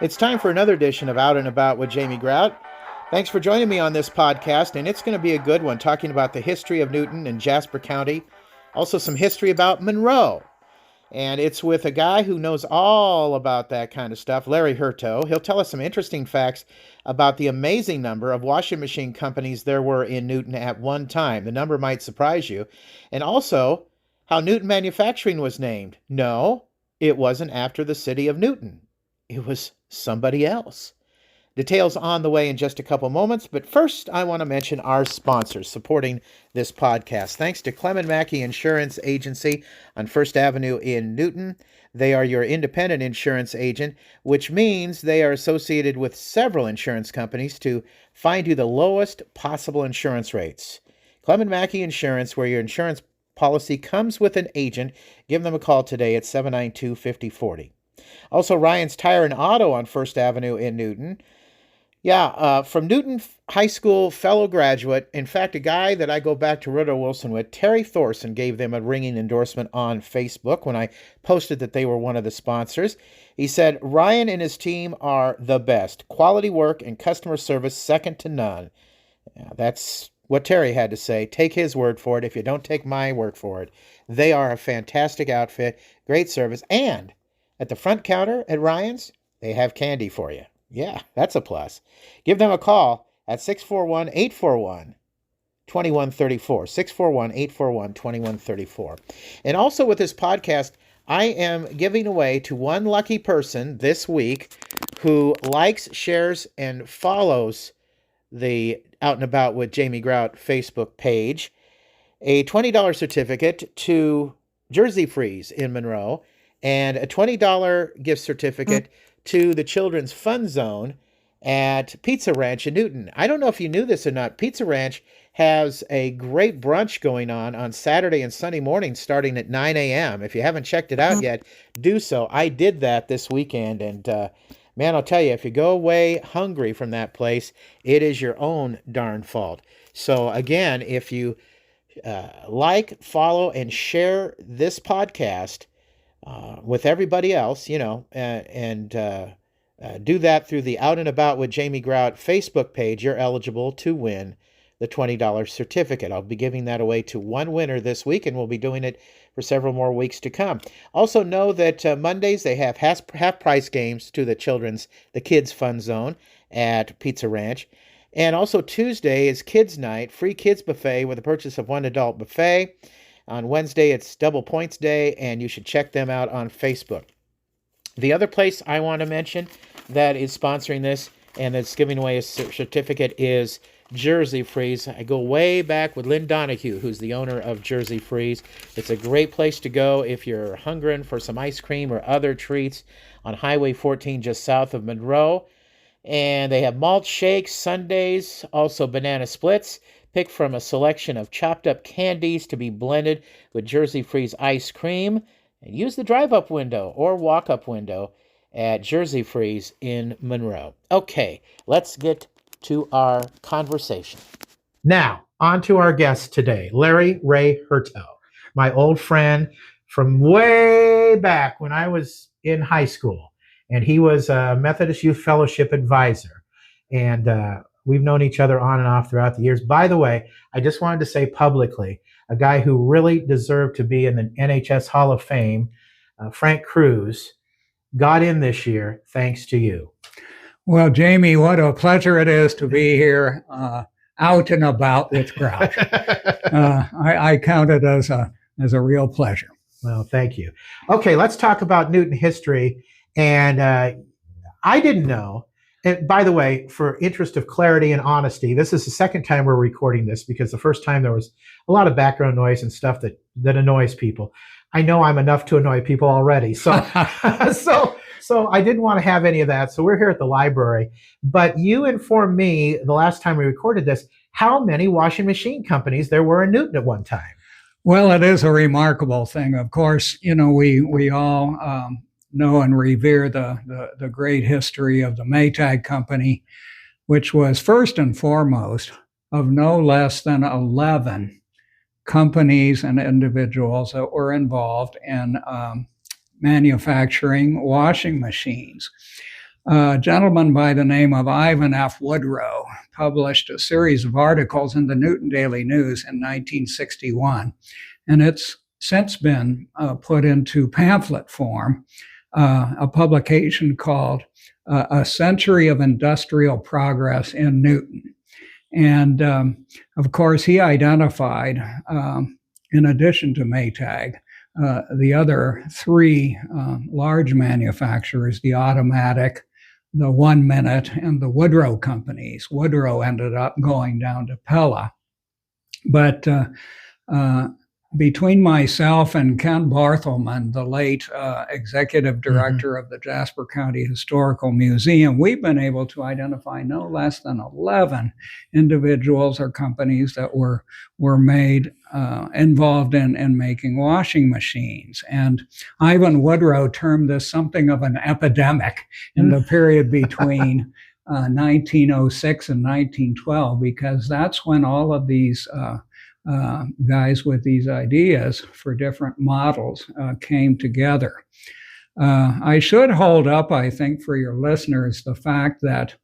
It's time for another edition of Out and About with Jamie Grout. Thanks for joining me on this podcast, and it's going to be a good one, talking about the history of Newton and Jasper County, also some history about Monroe. And it's with a guy who knows all about that kind of stuff, Larry Hurto. He'll tell us some interesting facts about the amazing number of washing machine companies there were in Newton at one time. The number might surprise you. And also, how Newton Manufacturing was named. No, it wasn't after the city of Newton. It was somebody else. Details on the way in just a couple moments, but first I want to mention our sponsors supporting this podcast. Thanks to Clement Mackey Insurance Agency on First Avenue in Newton. They are your independent insurance agent, which means they are associated with several insurance companies to find you the lowest possible insurance rates. Clement Mackey Insurance, where your insurance policy comes with an agent. Give them a call today at 792-5040. Also, Ryan's Tire and Auto on First Avenue in Newton. From Newton High School fellow graduate, in fact, a guy that I go back to Hurto Wilson with, Terry Thorson, gave them a ringing endorsement on Facebook when I posted that they were one of the sponsors. He said, Ryan and his team are the best. Quality work and customer service second to none. That's what Terry had to say. Take his word for it if you don't take my word for it. They are a fantastic outfit, great service, and at the front counter at Ryan's, they have candy for you. Yeah, that's a plus. Give them a call at 641-841-2134. 641-841-2134. And also with this podcast, I am giving away to one lucky person this week who likes, shares, and follows the Out and About with Jamie Grout Facebook page a $20 certificate to Jersey Freeze in Monroe, and a $20 gift certificate to the Children's Fun Zone at Pizza Ranch in Newton. I don't know if you knew this or not. Pizza Ranch has a great brunch going on Saturday and Sunday mornings starting at 9 a.m. If you haven't checked it out yet, do so. I did that this weekend, and man, I'll tell you, if you go away hungry from that place, it is your own darn fault. So again, if you like, follow, and share this podcast with everybody else, and do that through the Out and About with Jamie Grout Facebook page, you're eligible to win the $20 certificate. I'll be giving that away to one winner this week, and we'll be doing it for several more weeks to come. Also know that Mondays they have half price games to the Kids Fun Zone at Pizza Ranch. And also Tuesday is Kids Night, free kids buffet with a purchase of one adult buffet. On Wednesday, it's Double Points Day, and you should check them out on Facebook. The other place I want to mention that is sponsoring this and that's giving away a certificate is Jersey Freeze. I go way back with Lynn Donahue, who's the owner of Jersey Freeze. It's a great place to go if you're hungering for some ice cream or other treats on Highway 14 just south of Monroe. And they have malt shakes, sundaes, also banana splits. Pick from a selection of chopped up candies to be blended with Jersey Freeze ice cream. And use the drive-up window or walk-up window at Jersey Freeze in Monroe. Okay, let's get to our conversation. Now, on to our guest today, Larry Ray Hurto, my old friend from way back when I was in high school. And he was a Methodist Youth Fellowship advisor. And we've known each other on and off throughout the years. By the way, I just wanted to say publicly, a guy who really deserved to be in the NHS Hall of Fame, Frank Cruz, got in this year thanks to you. Well, Jamie, what a pleasure it is to be here out and about with Grout. I count it as a real pleasure. Well, thank you. Okay, let's talk about Newton history. And I didn't know. And by the way, for interest of clarity and honesty, this is the second time we're recording this because the first time there was a lot of background noise and stuff that annoys people. I know I'm enough to annoy people already. So I didn't want to have any of that. So we're here at the library. But you informed me the last time we recorded this, how many washing machine companies there were in Newton at one time. Well, it is a remarkable thing. Of course, we all know and revere the great history of the Maytag Company, which was first and foremost of no less than 11 companies and individuals that were involved in manufacturing washing machines. A gentleman by the name of Ivan F. Woodrow published a series of articles in the Newton Daily News in 1961, and it's since been put into pamphlet form, a publication called A Century of Industrial Progress in Newton. And of course, he identified, in addition to Maytag, the other three large manufacturers, the Automatic, the 1 Minute, and the Woodrow companies. Woodrow ended up going down to Pella. But between myself and Ken Barthelman, the late executive director of the Jasper County Historical Museum, we've been able to identify no less than 11 individuals or companies that were made involved in making washing machines. And Ivan Woodrow termed this something of an epidemic in the period between 1906 and 1912, because that's when all of these guys with these ideas for different models came together. I should hold up, I think, for your listeners, the fact that,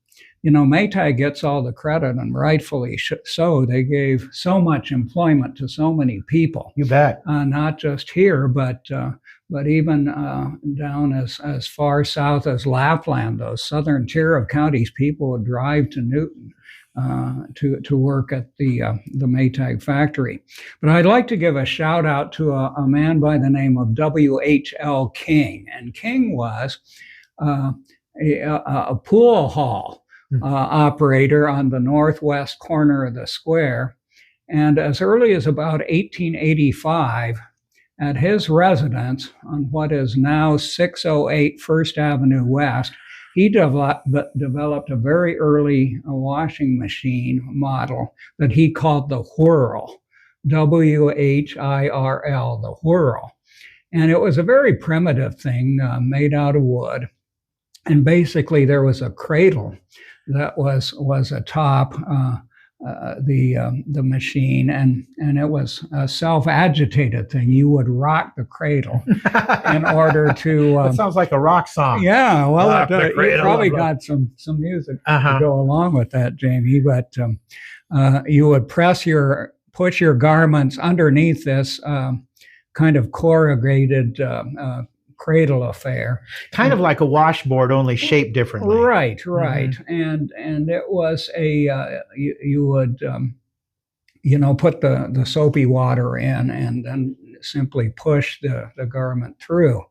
Maytag gets all the credit, and rightfully so. They gave so much employment to so many people. You bet. Not just here, but even down as far south as Lapland, those southern tier of counties, people would drive to Newton to work at the Maytag factory. But I'd like to give a shout out to a man by the name of W.H.L. King. And King was a pool hall operator on the northwest corner of the square. And as early as about 1885, at his residence on what is now 608 First Avenue West, he developed a very early washing machine model that he called the Whirl, W-H-I-R-L, the Whirl. And it was a very primitive thing made out of wood. And basically there was a cradle that was atop the machine, and it was a self-agitated thing. You would rock the cradle in order to. That sounds like a rock song. Yeah, well, you probably got some music to go along with that, Jamie. But you would push your garments underneath this kind of corrugated cradle affair, kind of like a washboard, only shaped differently. Right. And it was you would put the soapy water in and then simply push the garment through.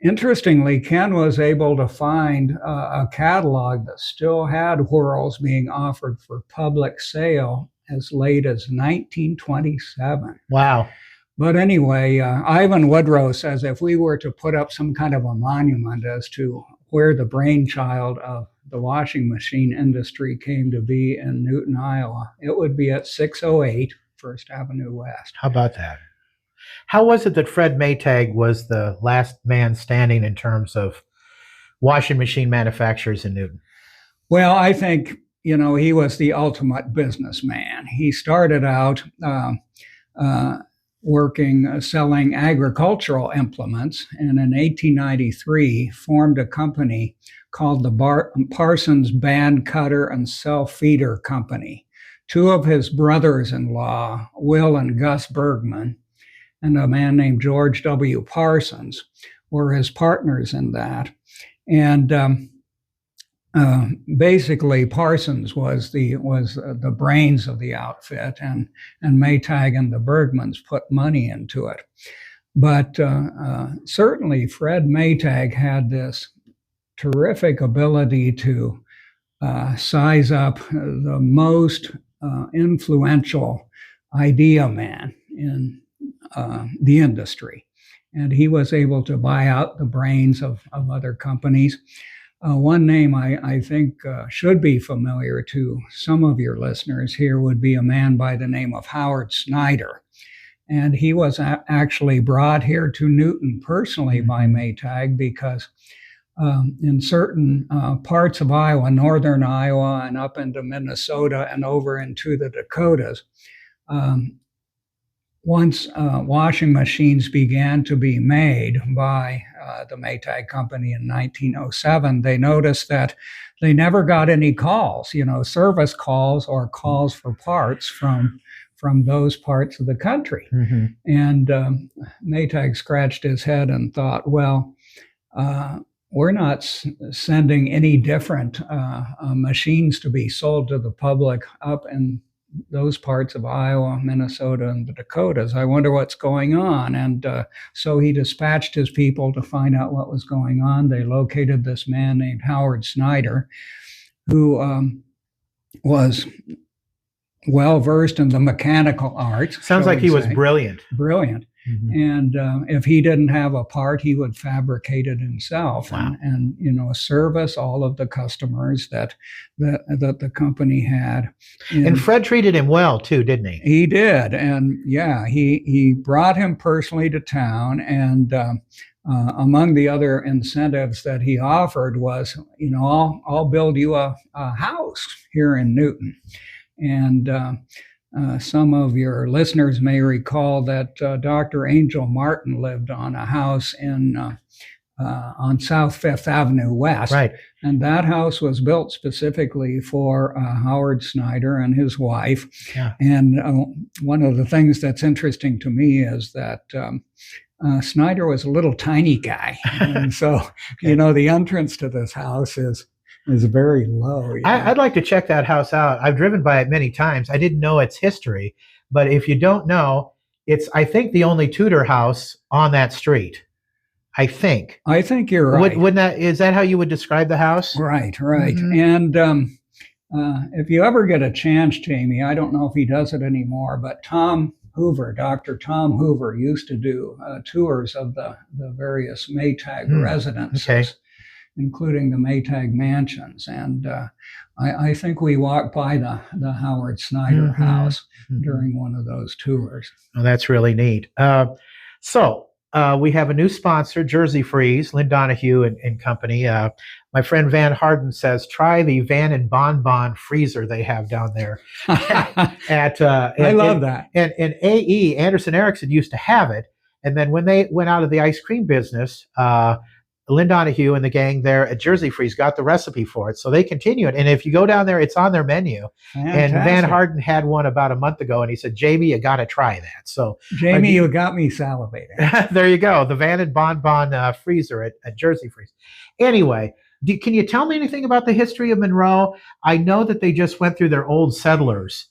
Interestingly, Ken was able to find a catalog that still had whirls being offered for public sale as late as 1927. Wow. But anyway, Ivan Woodrow says if we were to put up some kind of a monument as to where the brainchild of the washing machine industry came to be in Newton, Iowa, it would be at 608 First Avenue West. How about that? How was it that Fred Maytag was the last man standing in terms of washing machine manufacturers in Newton? Well, I think, he was the ultimate businessman. He started out selling agricultural implements, and in 1893 formed a company called the Parsons Band Cutter and Self-Feeder Company. Two of his brothers-in-law, Will and Gus Bergman, and a man named George W. Parsons, were his partners in that. And basically, Parsons was the brains of the outfit, and Maytag and the Bergmans put money into it. But certainly, Fred Maytag had this terrific ability to size up the most influential idea man in the industry, and he was able to buy out the brains of other companies. One name I think should be familiar to some of your listeners here would be a man by the name of Howard Snyder. And he was actually brought here to Newton personally by Maytag because in certain parts of Iowa, northern Iowa, and up into Minnesota and over into the Dakotas, once washing machines began to be made by the Maytag Company in 1907, they noticed that they never got any calls, service calls or calls for parts from those parts of the country. Mm-hmm. And Maytag scratched his head and thought, well, we're not sending any different machines to be sold to the public up in those parts of Iowa, Minnesota, and the Dakotas. I wonder what's going on. And so he dispatched his people to find out what was going on. They located this man named Howard Snyder, who was well versed in the mechanical arts. Sounds like he was brilliant. Brilliant. Mm-hmm. And if he didn't have a part, he would fabricate it himself. Wow. and service all of the customers that the company had. And Fred treated him well too, didn't he? He did. And yeah, he brought him personally to town. And among the other incentives that he offered was, I'll build you a house here in Newton. And some of your listeners may recall that Dr. Angel Martin lived on a house on South Fifth Avenue West. Right. And that house was built specifically for Howard Snyder and his wife. Yeah. And one of the things that's interesting to me is that Snyder was a little tiny guy. And so, the entrance to this house is very low. I'd like to check that house out. I've driven by it many times. I didn't know its history, but if you don't know, it's, I think, the only Tudor house on that street. I think you're right. Is that how you would describe the house? Right. Mm-hmm. And if you ever get a chance, Jamie, I don't know if he does it anymore, but Dr. Tom Hoover used to do tours of the various Maytag residences. Okay. Including the Maytag mansions. And I think we walked by the Howard Snyder house during one of those tours. Oh, that's really neat. So we have a new sponsor, Jersey Freeze, Lynn Donahue and company. My friend Van Harden says, try the Van and Bon Bon freezer they have down there. I love that. And AE, Anderson Erickson, used to have it. And then when they went out of the ice cream business, Lynn Donahue and the gang there at Jersey Freeze got the recipe for it. So they continue it. And if you go down there, it's on their menu. Fantastic. And Van Harden had one about a month ago, and he said, Jamie, you got to try that. So Jamie, you got me salivating. There you go. The Van and Bon Bon freezer at Jersey Freeze. Anyway, can you tell me anything about the history of Monroe? I know that they just went through their old settlers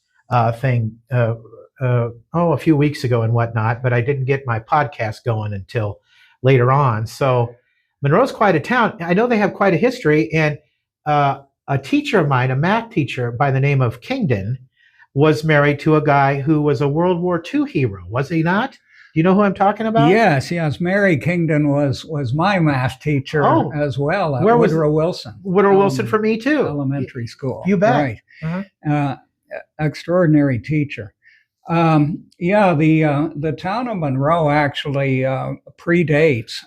thing a few weeks ago and whatnot, but I didn't get my podcast going until later on. So Monroe's quite a town. I know they have quite a history, and a teacher of mine, a math teacher by the name of Kingdon, was married to a guy who was a World War II hero, was he not? Do you know who I'm talking about? Yes. Mary Kingdon was my math teacher as well at Woodrow Wilson. Woodrow Wilson for me too. Elementary school. You bet. Right. Uh-huh. Extraordinary teacher. The town of Monroe actually predates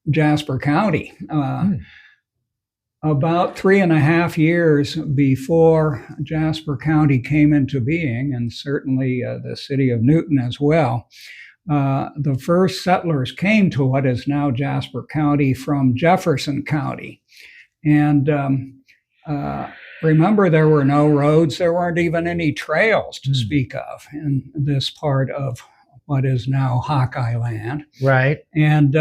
Jasper County. About 3.5 years before Jasper County came into being, and certainly the city of Newton as well, the first settlers came to what is now Jasper County from Jefferson County. And remember, there were no roads, there weren't even any trails to speak of in this part of what is now Hawkeye Land. Right. And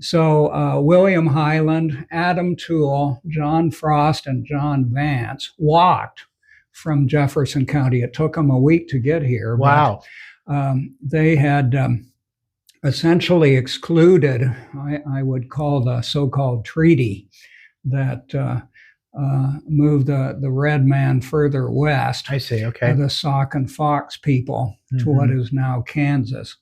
so William Highland, Adam Toole, John Frost, and John Vance walked from Jefferson County. It took them a week to get here. Wow. But, they had essentially excluded, I would call the so-called treaty that moved the red man further west. I see. Okay. The Sauk and Fox people to what is now Kansas.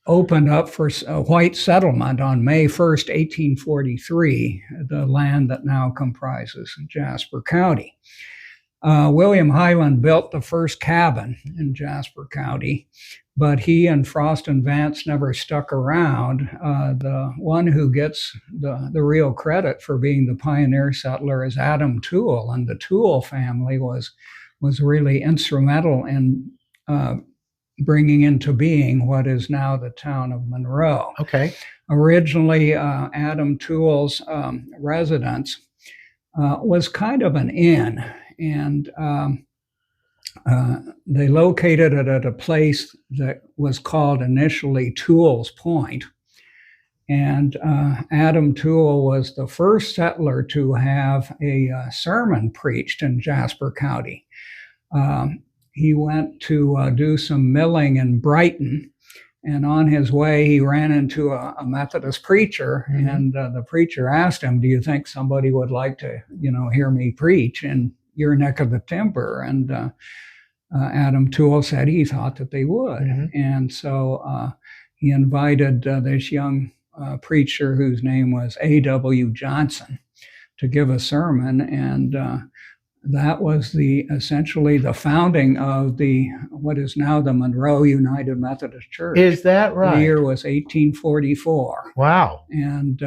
Opened up for a white settlement on May 1st, 1843, the land that now comprises Jasper County. William Highland built the first cabin in Jasper County, but he and Frost and Vance never stuck around. The one who gets the real credit for being the pioneer settler is Adam Toole, and the Toole family was was really instrumental in bringing into being what is now the town of Monroe. Okay. Originally, Adam Toole's residence was kind of an inn, and they located it at a place that was called initially Toole's Point. And Adam Toole was the first settler to have a sermon preached in Jasper County. He went to do some milling in Brighton, and on his way, he ran into a Methodist preacher, and the preacher asked him, "Do you think somebody would like to, hear me preach in your neck of the timber?" And Adam Toole said he thought that they would. And so he invited this young preacher whose name was A.W. Johnson to give a sermon, and that was essentially the founding of what is now the Monroe United Methodist Church. Is that right? The year was 1844. Wow. And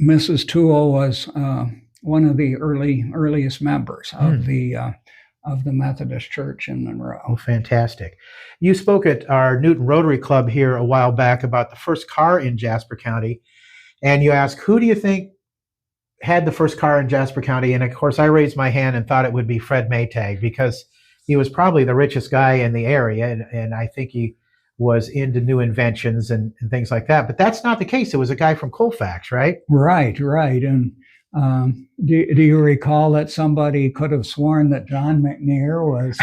Mrs. Toole was one of the earliest members of the Methodist Church in Monroe. Oh, fantastic. You spoke at our Newton Rotary Club here a while back about the first car in Jasper County, and you asked, who do you think had the first car in Jasper County? And of course, I raised my hand and thought it would be Fred Maytag, because he was probably the richest guy in the area, and I think he was into new inventions and things like that. But that's not the case. It was a guy from Colfax, right? Right. And do you recall that somebody could have sworn that John McNear was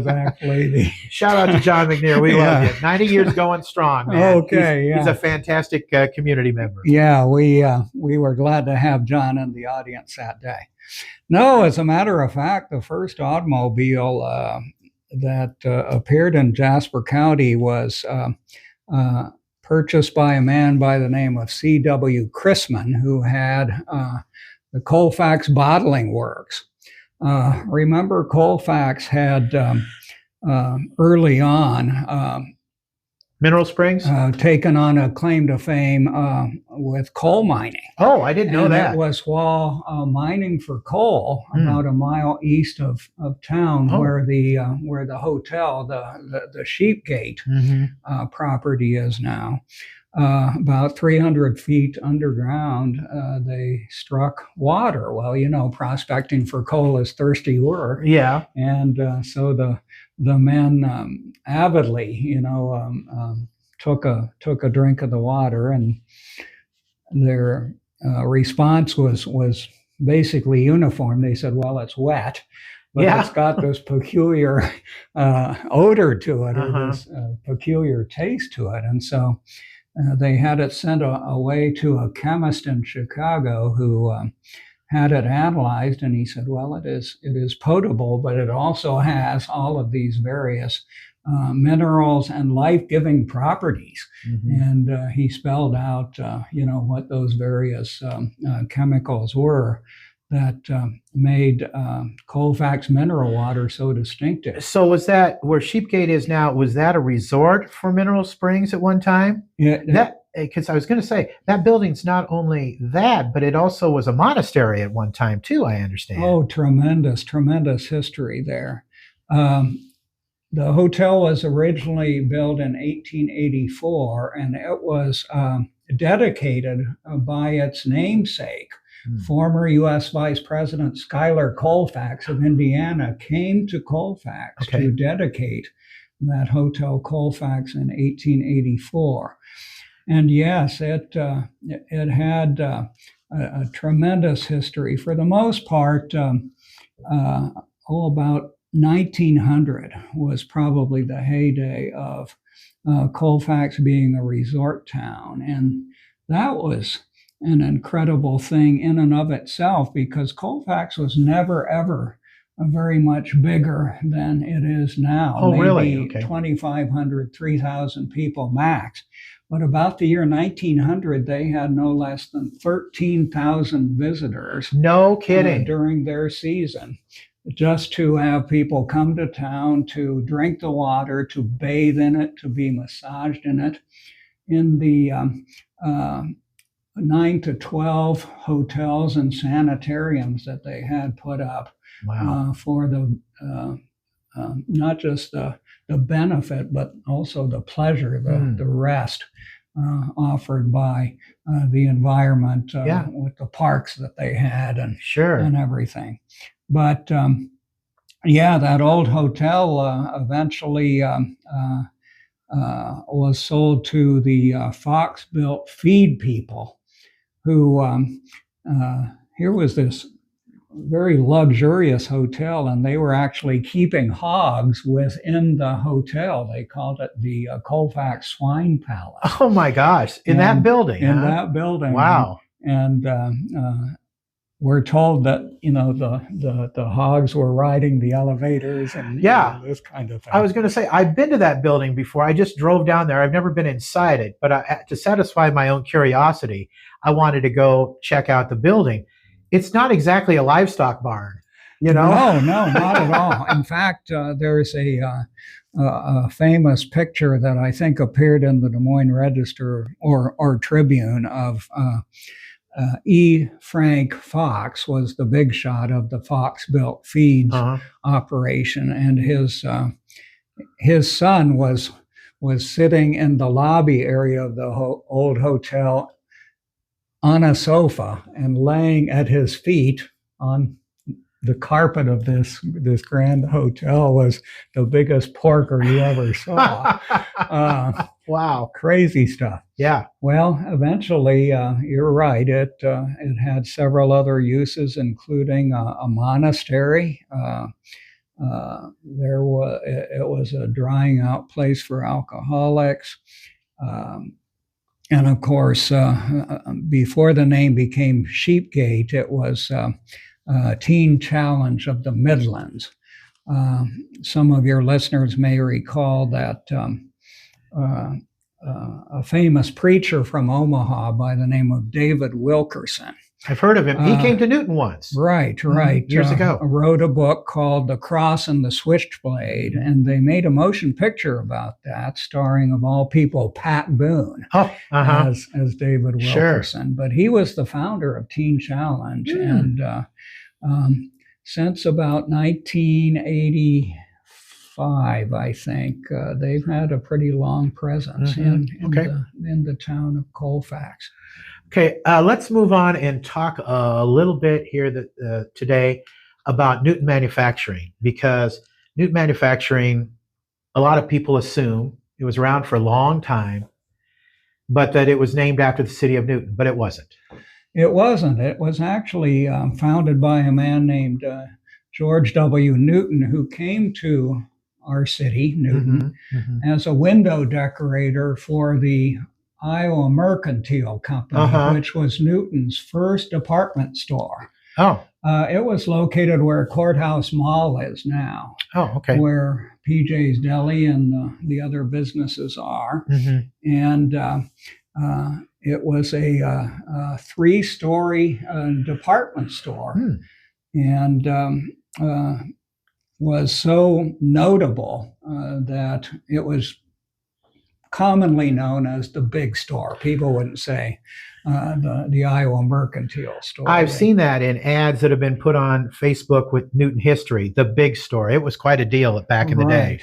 actually the... Shout out to John McNear. We love you. 90 years going strong, man. Okay, he's a fantastic community member. Yeah, we were glad to have John in the audience that day. No, as a matter of fact, the first automobile that appeared in Jasper County was purchased by a man by the name of C.W. Chrisman, who had the Colfax Bottling Works. Remember, Colfax had early on Mineral Springs? Taken on a claim to fame with coal mining. Oh, I didn't know that. It was while mining for coal about a mile east of town, where the hotel, the Sheep Gate property is now. About 300 feet underground, they struck water. Well, prospecting for coal is thirsty work. Yeah. And so the men avidly, took a drink of the water, and their response was basically uniform. They said, "Well, it's wet, but it's got this peculiar odor to it, or this peculiar taste to it." And so they had it sent away to a chemist in Chicago who had it analyzed, and he said, "Well, it is potable, but it also has all of these various minerals and life-giving properties." And he spelled out, what those various chemicals were that made Colfax mineral water so distinctive. So was that where Sheepgate is now? Was that a resort for Mineral Springs at one time? Yeah. Because I was going to say, that building's not only that, but it also was a monastery at one time too, I understand. Oh, tremendous history there. The hotel was originally built in 1884, and it was dedicated by its namesake. Former U.S. Vice President Schuyler Colfax of Indiana came to Colfax to dedicate that Hotel Colfax in 1884. And yes, it had a tremendous history. For the most part, about 1900 was probably the heyday of Colfax being a resort town. And that was an incredible thing in and of itself, because Colfax was never, ever very much bigger than it is now. Oh, maybe really? Okay. 2,500, 3,000 people max. But about the year 1900, they had no less than 13,000 visitors. No kidding. During their season, just to have people come to town to drink the water, to bathe in it, to be massaged in it. In the 9 to 12 hotels and sanitariums that they had put up, Wow. for the not just the benefit, but also the pleasure, the rest offered by the environment with the parks that they had and everything. But yeah, that old hotel eventually was sold to the Fox-built feed people, who here was this very luxurious hotel, and they were actually keeping hogs within the hotel. They called it the Colfax Swine Palace. Oh my gosh! In that building. In that building. Wow. And we're told that the hogs were riding the elevators and this kind of thing. I was going to say, I've been to that building before. I just drove down there. I've never been inside it, but to satisfy my own curiosity, I wanted to go check out the building. It's not exactly a livestock barn, No, not at all. In fact, there's a famous picture that I think appeared in the Des Moines Register or Tribune of E. Frank Fox was the big shot of the Fox-built feeds operation, and his son was sitting in the lobby area of the old hotel on a sofa, and laying at his feet on the carpet of this grand hotel was the biggest porker you ever saw. Wow. Crazy stuff. Yeah. Well, eventually, you're right. It had several other uses, including a monastery. It was a drying out place for alcoholics. And of course, before the name became Sheepgate, it was Teen Challenge of the Midlands. Some of your listeners may recall that a famous preacher from Omaha by the name of David Wilkerson. I've heard of him. He came to Newton once. Right. Years ago. Wrote a book called The Cross and the Switchblade, and they made a motion picture about that, starring, of all people, Pat Boone as David Wilkerson. But he was the founder of Teen Challenge, and since about 1985, I think, they've had a pretty long presence in the town of Colfax. Okay, let's move on and talk a little bit here today about Newton Manufacturing, because Newton Manufacturing, a lot of people assume it was around for a long time, but that it was named after the city of Newton, but it wasn't. It wasn't. It was actually founded by a man named George W. Newton, who came to our city, Newton, as a window decorator for the Iowa Mercantile Company, which was Newton's first department store. It was located where Courthouse Mall is now. Where PJ's Deli and the other businesses are. And it was a 3-story department store, and was so notable that it was commonly known as the big store. People wouldn't say the Iowa Mercantile store. I've seen that in ads that have been put on Facebook with Newton history, the big store. It was quite a deal back in the day.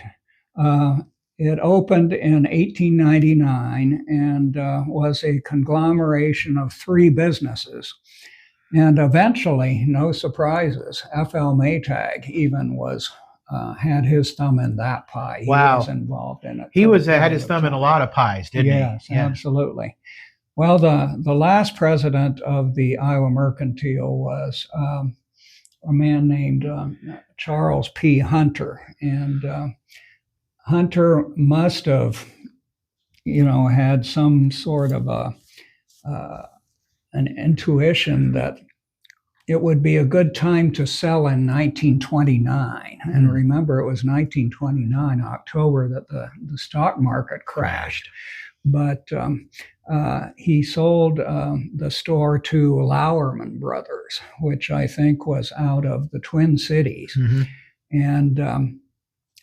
It opened in 1899 and was a conglomeration of 3 businesses. And eventually, no surprises, F.L. Maytag even had his thumb in that pie. He was involved in it. He had his thumb in a lot of pies, didn't he? Yes, absolutely. Well, the last president of the Iowa Mercantile was a man named Charles P. Hunter. And Hunter must have, had some sort of an intuition that it would be a good time to sell in 1929. And remember, it was 1929, October, that the stock market crashed. But he sold the store to Lauerman Brothers, which I think was out of the Twin Cities. And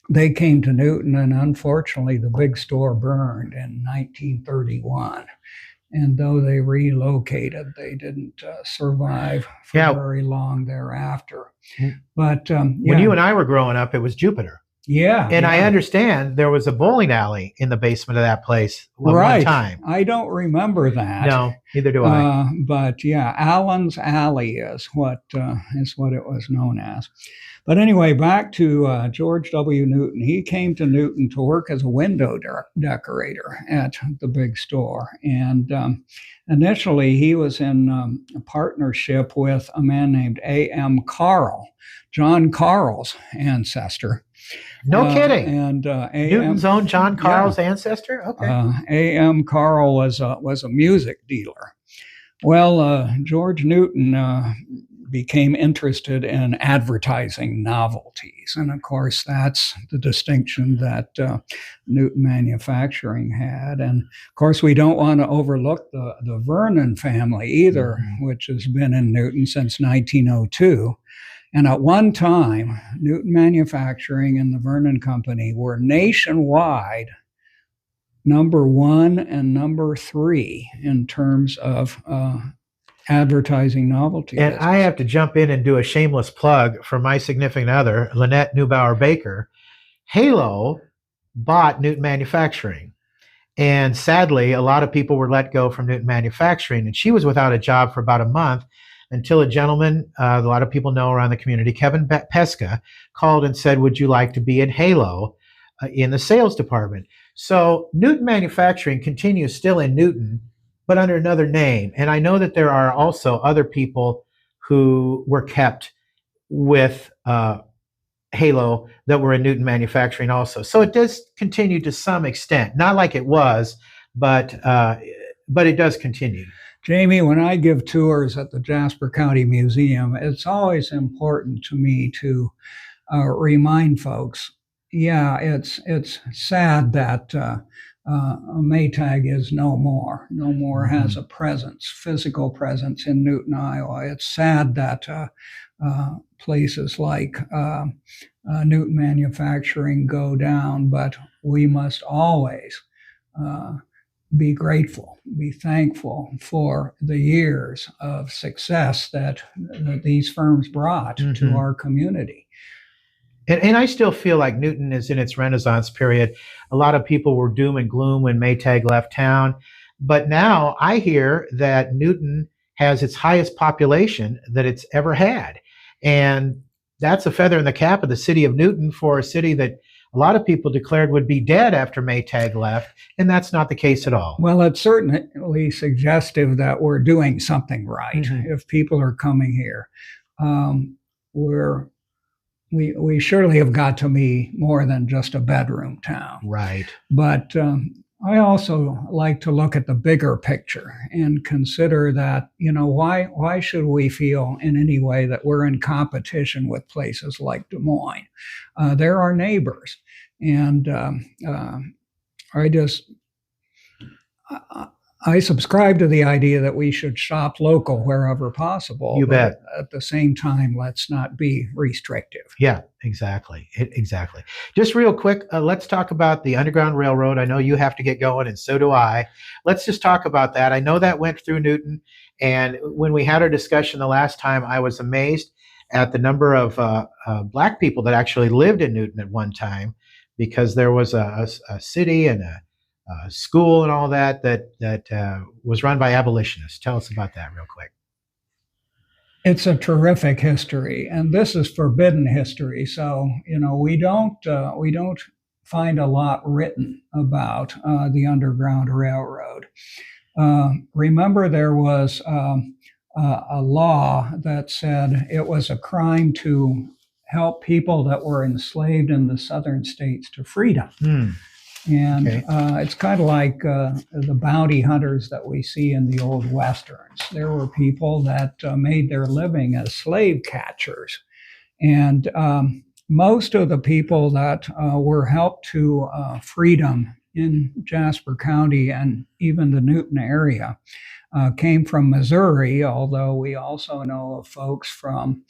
they came to Newton, and unfortunately, the big store burned in 1931. And though they relocated, they didn't survive for very long thereafter. But when you and I were growing up, it was Jupiter. Yeah. And I understand there was a bowling alley in the basement of that place one time. I don't remember that. No, neither do I. But yeah, Allen's Alley is what it was known as. But anyway, back to George W. Newton. He came to Newton to work as a window decorator at the big store. And initially, he was in a partnership with a man named A.M. Carl, John Carl's ancestor. No kidding. And Newton's own John Carl's ancestor? Okay. A.M. Carl was a music dealer. Well, George Newton became interested in advertising novelties. And of course, that's the distinction that Newton Manufacturing had. And of course, we don't want to overlook the Vernon family either, which has been in Newton since 1902. And at one time, Newton Manufacturing and the Vernon Company were nationwide number 1 and number 3 in terms of advertising novelty. And business. I have to jump in and do a shameless plug for my significant other, Lynette Neubauer Baker. Halo bought Newton Manufacturing. And sadly, a lot of people were let go from Newton Manufacturing. And she was without a job for about a month until a gentleman, a lot of people know around the community, Kevin Pesca, called and said, would you like to be in Halo in the sales department? So Newton Manufacturing continues still in Newton, but under another name. And I know that there are also other people who were kept with Halo that were in Newton Manufacturing also. So it does continue to some extent, not like it was, but it does continue. Jamie, when I give tours at the Jasper County Museum, it's always important to me to remind folks, it's sad that Maytag is no more has a presence, physical presence in Newton, Iowa. It's sad that places like Newton Manufacturing go down, but we must always be grateful, be thankful for the years of success that these firms brought to our community. And I still feel like Newton is in its Renaissance period. A lot of people were doom and gloom when Maytag left town. But now I hear that Newton has its highest population that it's ever had. And that's a feather in the cap of the city of Newton for a city that a lot of people declared would be dead after Maytag left, and that's not the case at all. Well, it's certainly suggestive that we're doing something right. If people are coming here, we surely have got to be more than just a bedroom town. Right. But I also like to look at the bigger picture and consider that, why should we feel in any way that we're in competition with places like Des Moines? They're our neighbors. And I subscribe to the idea that we should shop local wherever possible. You bet. At the same time, let's not be restrictive. Yeah, exactly. Exactly. Just real quick, let's talk about the Underground Railroad. I know you have to get going, and so do I. Let's just talk about that. I know that went through Newton, and when we had our discussion the last time, I was amazed at the number of Black people that actually lived in Newton at one time, because there was a city and a school and all that was run by abolitionists. Tell us about that real quick. It's a terrific history, and this is forbidden history. So we don't find a lot written about the Underground Railroad. Remember, there was a law that said it was a crime to help people that were enslaved in the southern states to freedom. And it's kind of like the bounty hunters that we see in the old Westerns. There were people that made their living as slave catchers. And most of the people that were helped to freedom in Jasper County and even the Newton area came from Missouri, although we also know of folks from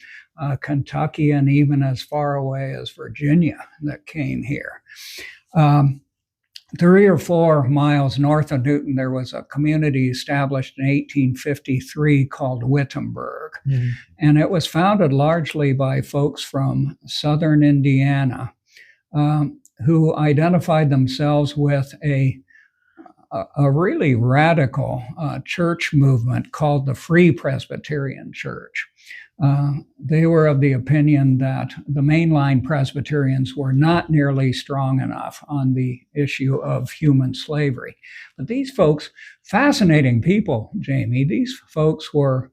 Kentucky and even as far away as Virginia that came here. 3 or 4 miles north of Newton, there was a community established in 1853 called Wittenberg. Mm-hmm. And it was founded largely by folks from southern Indiana who identified themselves with a really radical church movement called the Free Presbyterian Church. They were of the opinion that the mainline Presbyterians were not nearly strong enough on the issue of human slavery. But these folks, fascinating people, Jamie, these folks were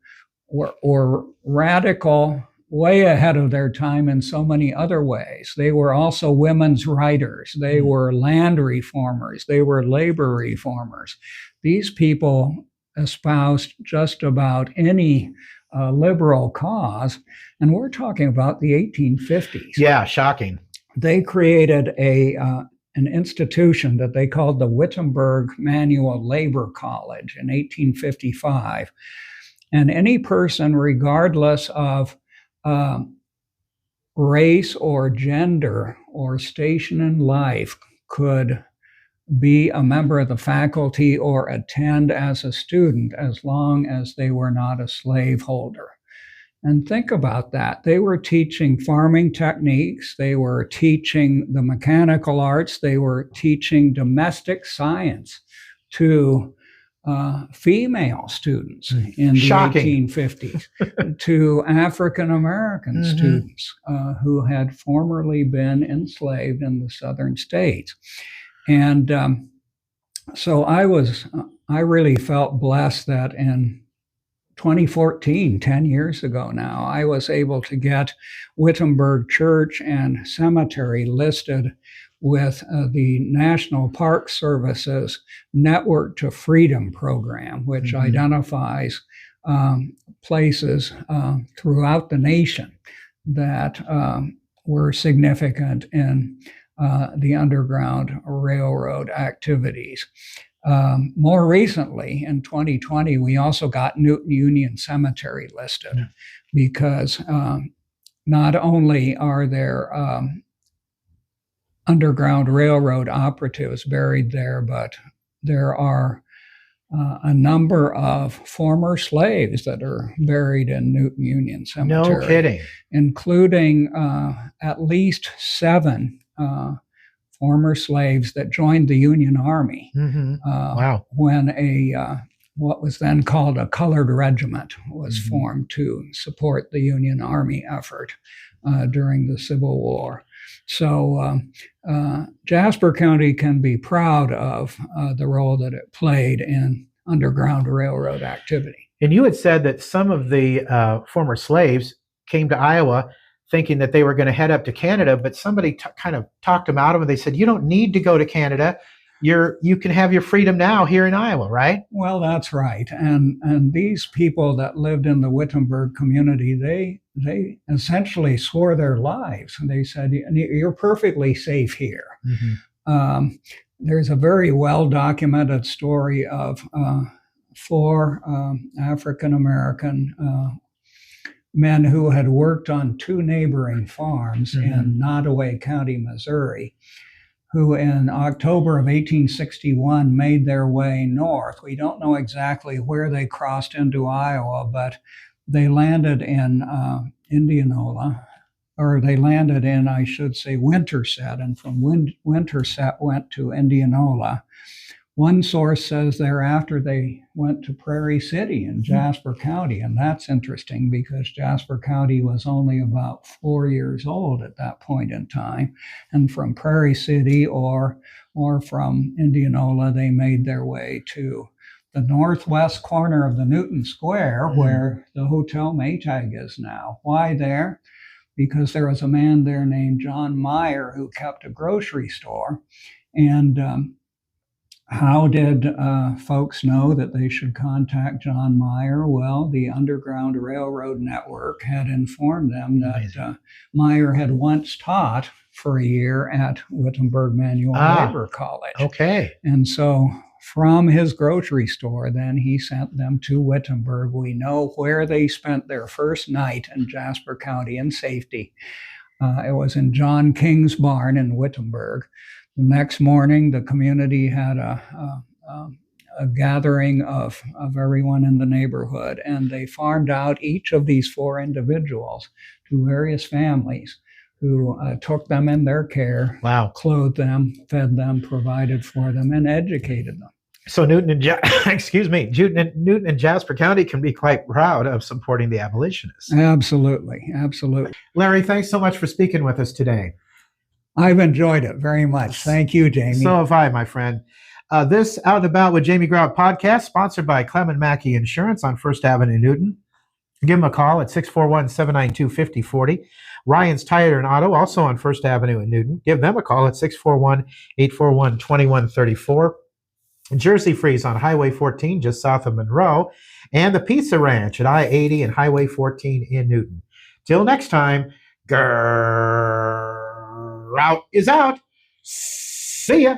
radical, way ahead of their time in so many other ways. They were also women's writers. They were land reformers. They were labor reformers. These people espoused just about any liberal cause, and we're talking about the 1850s. Yeah, shocking. They created an institution that they called the Wittenberg Manual Labor College in 1855. And any person, regardless of race or gender or station in life, could be a member of the faculty or attend as a student as long as they were not a slaveholder. And think about that. They were teaching farming techniques. They were teaching the mechanical arts. They were teaching domestic science to female students in the Shocking. 1850s, to African American students who had formerly been enslaved in the southern states. And so I really felt blessed that in 2014, 10 years ago now, I was able to get Wittenberg Church and Cemetery listed with the National Park Service's Network to Freedom program, which identifies places throughout the nation that were significant in the Underground Railroad activities. More recently, in 2020, we also got Newton Union Cemetery listed because not only are there Underground Railroad operatives buried there, but there are a number of former slaves that are buried in Newton Union Cemetery. No kidding. Including at least 7 former slaves that joined the Union Army. Wow. When what was then called a colored regiment was formed to support the Union Army effort during the Civil War. So Jasper County can be proud of the role that it played in Underground Railroad activity. And you had said that some of the former slaves came to Iowa thinking that they were going to head up to Canada, but somebody kind of talked them out of it. They said, you don't need to go to Canada. You can have your freedom now here in Iowa, right? Well, that's right. And these people that lived in the Wittenberg community, they essentially swore their lives. And they said, you're perfectly safe here. There's a very well-documented story of 4 African-American men who had worked on 2 neighboring farms in Nottoway County, Missouri, who in October of 1861 made their way north. We don't know exactly where they crossed into Iowa, but they landed in Indianola, or they landed in, I should say, Winterset, and from Winterset went to Indianola. One source says thereafter they went to Prairie City in Jasper County, and that's interesting because Jasper County was only about 4 years old at that point in time. And from Prairie City or from Indianola, they made their way to the northwest corner of the Newton Square, where the Hotel Maytag is now. Why there? Because there was a man there named John Meyer who kept a grocery store. And how did folks know that they should contact John Meyer? Well, the Underground Railroad Network had informed them that Meyer had once taught for a year at Wittenberg Manual Labor College. Okay. And so from his grocery store, then he sent them to Wittenberg. We know where they spent their first night in Jasper County in safety. It was in John King's barn in Wittenberg. The next morning, the community had a gathering of everyone in the neighborhood, and they farmed out each of these four individuals to various families who took them in their care, Wow. clothed them, fed them, provided for them, and educated them. So Newton and Newton and Jasper County can be quite proud of supporting the abolitionists. Absolutely, absolutely. Larry, thanks so much for speaking with us today. I've enjoyed it very much. Thank you, Jamie. So have I, my friend. This Out and About with Jamie Grout podcast, sponsored by Clement Mackey Insurance on First Avenue, Newton. Give them a call at 641-792-5040. Ryan's Tire and Auto, also on First Avenue in Newton. Give them a call at 641-841-2134. Jersey Freeze on Highway 14, just south of Monroe. And the Pizza Ranch at I-80 and Highway 14 in Newton. Till next time, Grout is out. See ya.